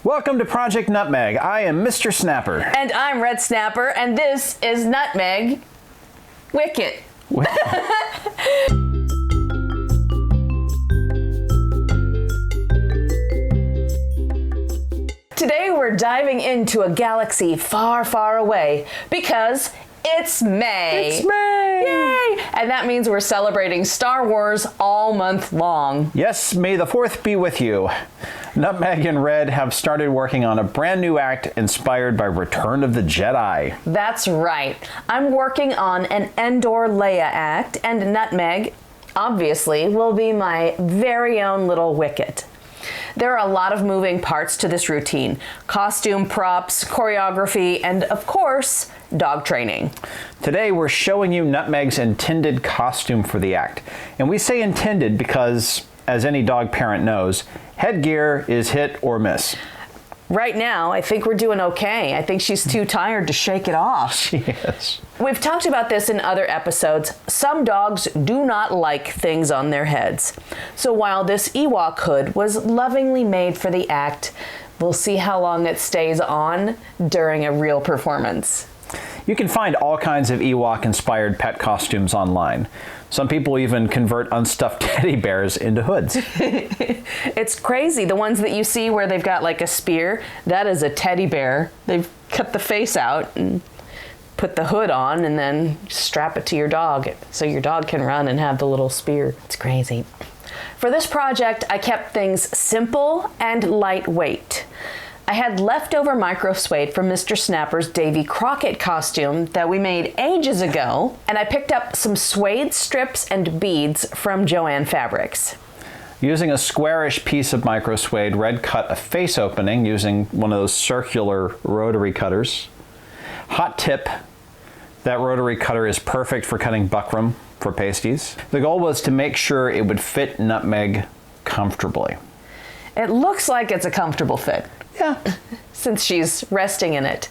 Welcome to Project Nutmeg. I am Mr. Snapper. And I'm Red Snapper, and this is Nutmeg, Wicket. Today we're diving into a galaxy far, far away because it's May. It's May! Yay! And that means we're celebrating Star Wars all month long. Yes, may the 4th be with you. Nutmeg and Red have started working on a brand new act inspired by Return of the Jedi. That's right. I'm working on an Endor Leia act, and Nutmeg, obviously, will be my very own little Wicket. There are a lot of moving parts to this routine. Costume, props, choreography, and of course, dog training. Today we're showing you Nutmeg's intended costume for the act. And we say intended because, as any dog parent knows, headgear is hit or miss. Right now, I think we're doing okay. I think she's too tired to shake it off. She is. We've talked about this in other episodes. Some dogs do not like things on their heads. So while this Ewok hood was lovingly made for the act, we'll see how long it stays on during a real performance. You can find all kinds of Ewok-inspired pet costumes online. Some people even convert unstuffed teddy bears into hoods. It's crazy. The ones that you see where they've got like a spear, that is a teddy bear. They've cut the face out and put the hood on and then strap it to your dog so your dog can run and have the little spear. It's crazy. For this project, I kept things simple and lightweight. I had leftover microsuede from Mr. Snapper's Davy Crockett costume that we made ages ago, and I picked up some suede strips and beads from Joann Fabrics. Using a squarish piece of microsuede, Red cut a face opening using one of those circular rotary cutters. Hot tip, that rotary cutter is perfect for cutting buckram for pasties. The goal was to make sure it would fit Nutmeg comfortably. It looks like it's a comfortable fit. Yeah. Since she's resting in it.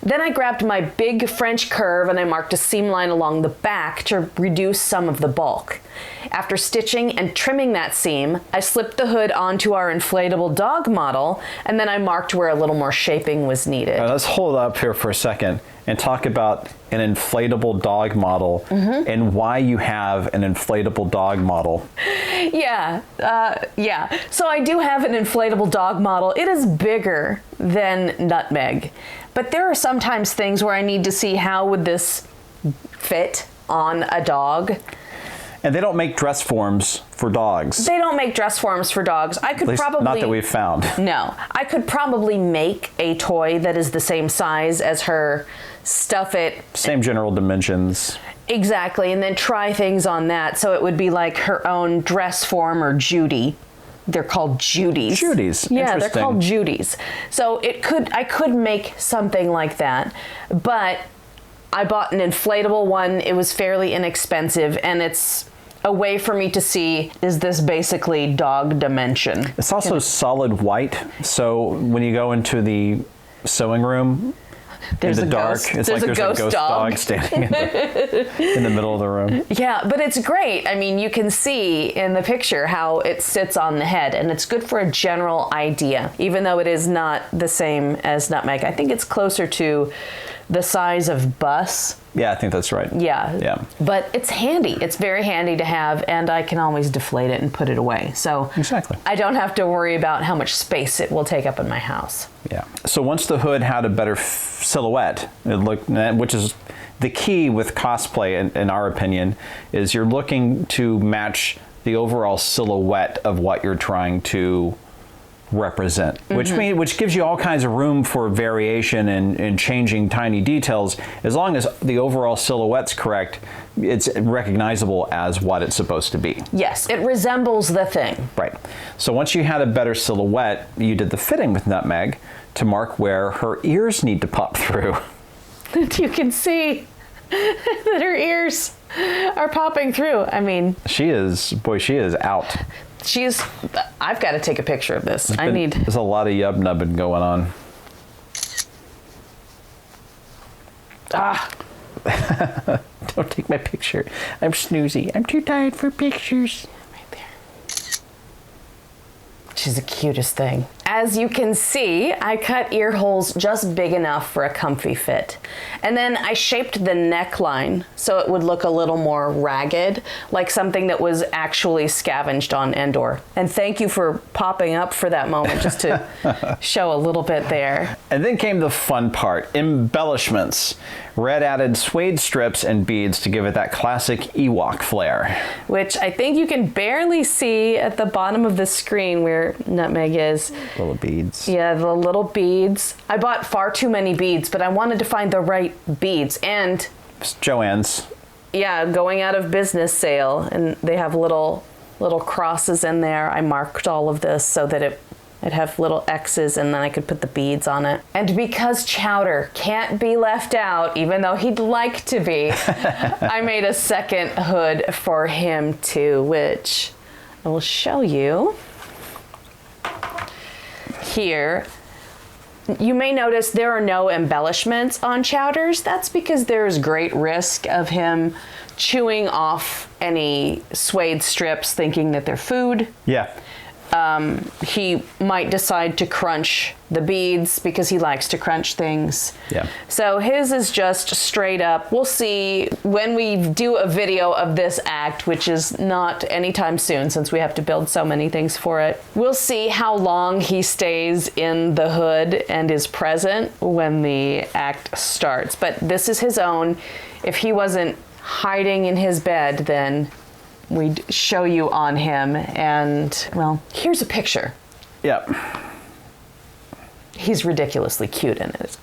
Then I grabbed my big French curve and I marked a seam line along the back to reduce some of the bulk. After stitching and trimming that seam, I slipped the hood onto our inflatable dog model, and then I marked where a little more shaping was needed. Let's hold up here for a second and talk about an inflatable dog model and why you have an inflatable dog model. Yeah. So I do have an inflatable dog model. It is bigger than Nutmeg, but there are sometimes things where I need to see how would this fit on a dog. And they don't make dress forms for dogs. They don't make dress forms for dogs. I could probably... Not that we've found. No. I could probably make a toy that is the same size as her, stuff it... Same general dimensions. Exactly, and then try things on that, so it would be like her own dress form or Judy. They're called Judies. Judies. Yeah, they're called Judies. So I could make something like that, but I bought an inflatable one. It was fairly inexpensive, and it's a way for me to see, is this basically dog dimension? It's also solid white, so when you go into the sewing room, there's in the dark, it's like there's a ghost dog standing in the middle of the room. Yeah, but it's great. I mean, you can see in the picture how it sits on the head, and it's good for a general idea, even though it is not the same as Nutmeg. I think it's closer to the size of Bus. Yeah, I think that's right. Yeah. But it's handy. It's very handy to have, and I can always deflate it and put it away. So exactly. I don't have to worry about how much space it will take up in my house. Yeah. So once the hood had a better silhouette, which is the key with cosplay, in our opinion, is you're looking to match the overall silhouette of what you're trying to represent, which gives you all kinds of room for variation and changing tiny details. As long as the overall silhouette's correct, it's recognizable as what it's supposed to be. Yes, it resembles the thing. Right. So once you had a better silhouette, you did the fitting with Nutmeg to mark where her ears need to pop through. You can see that her ears are popping through. I mean, she is out. I've got to take a picture of this. There's a lot of yub-nubbing going on. Don't take my picture. I'm snoozy. I'm too tired for pictures. Right there. She's the cutest thing. As you can see, I cut ear holes just big enough for a comfy fit. And then I shaped the neckline so it would look a little more ragged, like something that was actually scavenged on Endor. And thank you for popping up for that moment, just to show a little bit there. And then came the fun part, embellishments. Red added suede strips and beads to give it that classic Ewok flair. Which I think you can barely see at the bottom of the screen where Nutmeg is. Little beads. Yeah, the little beads. I bought far too many beads, but I wanted to find the right beads. And It's Joann's. yeah, going out of business sale, and they have little crosses in there. I marked all of this so that it'd have little X's, and then I could put the beads on it. And because Chowder can't be left out, even though he'd like to be, I made a second hood for him too, which I will show you here. You may notice there are no embellishments on Chowder's. That's because there's great risk of him chewing off any suede strips thinking that they're food. Yeah. He might decide to crunch the beads because he likes to crunch things. Yeah. So his is just straight up. We'll see when we do a video of this act, which is not anytime soon since we have to build so many things for it. We'll see how long he stays in the hood and is present when the act starts. But this is his own. If he wasn't hiding in his bed, then we'd show you on him. And, well, here's a picture. Yep. He's ridiculously cute in it.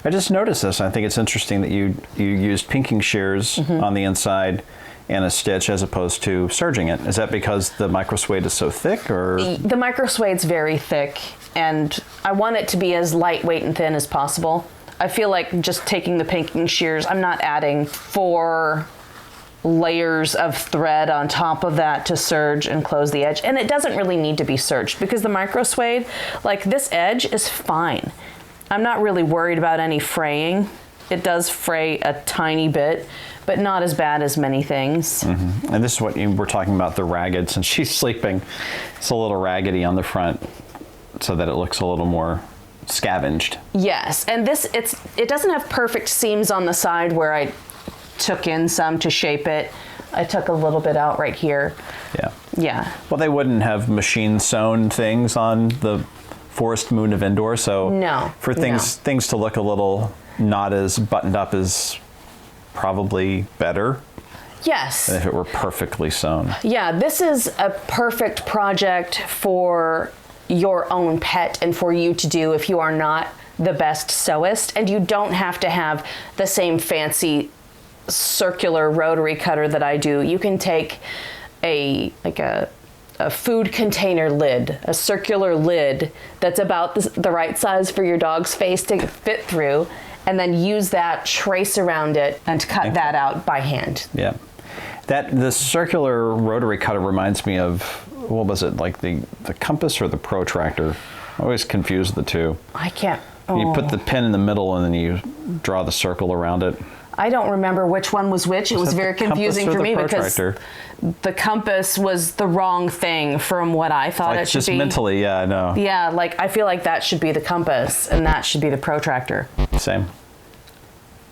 I just noticed this. I think it's interesting that you used pinking shears on the inside and a stitch as opposed to serging it. Is that because the microsuede is so thick, or? The microsuede's very thick, and I want it to be as lightweight and thin as possible. I feel like just taking the pinking shears, I'm not adding 4 layers of thread on top of that to serge and close the edge. And it doesn't really need to be serged because the microsuede, like this edge is fine. I'm not really worried about any fraying. It does fray a tiny bit, but not as bad as many things. Mm-hmm. And this is what we're talking about, the ragged. Since she's sleeping, it's a little raggedy on the front so that it looks a little more scavenged. Yes, and it doesn't have perfect seams on the side where I took in some to shape it. I took a little bit out right here. Yeah. Yeah. Well, they wouldn't have machine sewn things on the forest moon of Endor, so no, for things to look a little not as buttoned up is probably better. Yes. Than if it were perfectly sewn. Yeah, this is a perfect project for your own pet and for you to do if you are not the best sewist, and you don't have to have the same fancy circular rotary cutter that I do. You can take a food container lid, a circular lid that's about the right size for your dog's face to fit through, and then use that, trace around it, and cut that out by hand. Yeah. The circular rotary cutter reminds me of, what was it, like the compass or the protractor? I always confuse the two. I can't. You put the pin in the middle and then you draw the circle around it. I don't remember which one was which. It was very confusing for me because the compass was the wrong thing from what I thought it should just be. Mentally, yeah, I know. Yeah, like I feel like that should be the compass and that should be the protractor. Same.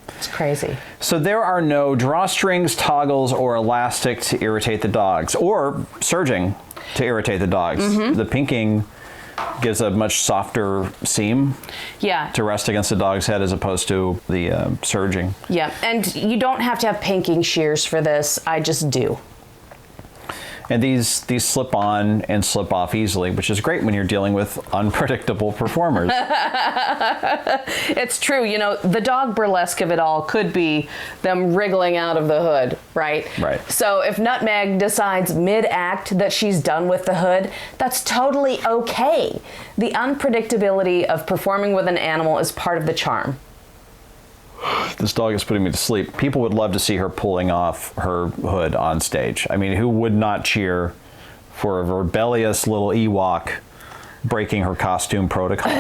It's crazy. So there are no drawstrings, toggles, or elastic to irritate the dogs, or serging to irritate the dogs. The pinking gives a much softer seam to rest against the dog's head as opposed to the serging. Yeah, and you don't have to have pinking shears for this. I just do. And these slip on and slip off easily, which is great when you're dealing with unpredictable performers. It's true. You know, the dog burlesque of it all could be them wriggling out of the hood, right? Right. So if Nutmeg decides mid-act that she's done with the hood, that's totally okay. The unpredictability of performing with an animal is part of the charm. This dog is putting me to sleep. People would love to see her pulling off her hood on stage. I mean, who would not cheer for a rebellious little Ewok breaking her costume protocol?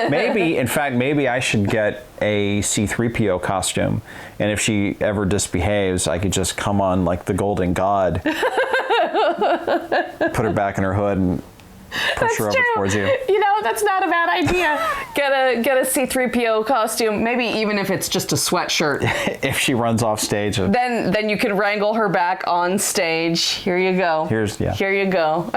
Maybe I should get a C-3PO costume, and if she ever misbehaves, I could just come on like the Golden God, put her back in her hood, and push her over towards you. You know, that's not a bad idea. Get a C-3PO costume, maybe even if it's just a sweatshirt. If she runs off stage. Then you can wrangle her back on stage. Here you go. Here you go.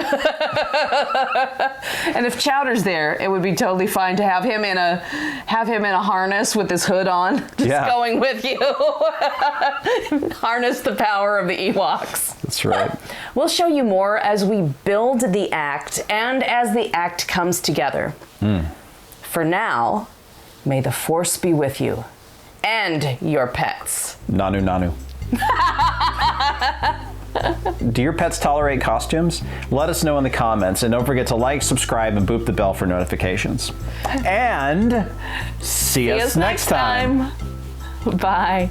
And if Chowder's there, it would be totally fine to have him in a harness with his hood on, just going with you. Harness the power of the Ewoks. That's right. We'll show you more as we build the act and as the act comes together. For now, may the Force be with you and your pets. Nanu nanu. Do your pets tolerate costumes? Let us know in the comments, and don't forget to like, subscribe, and boop the bell for notifications. And see us next time. Bye.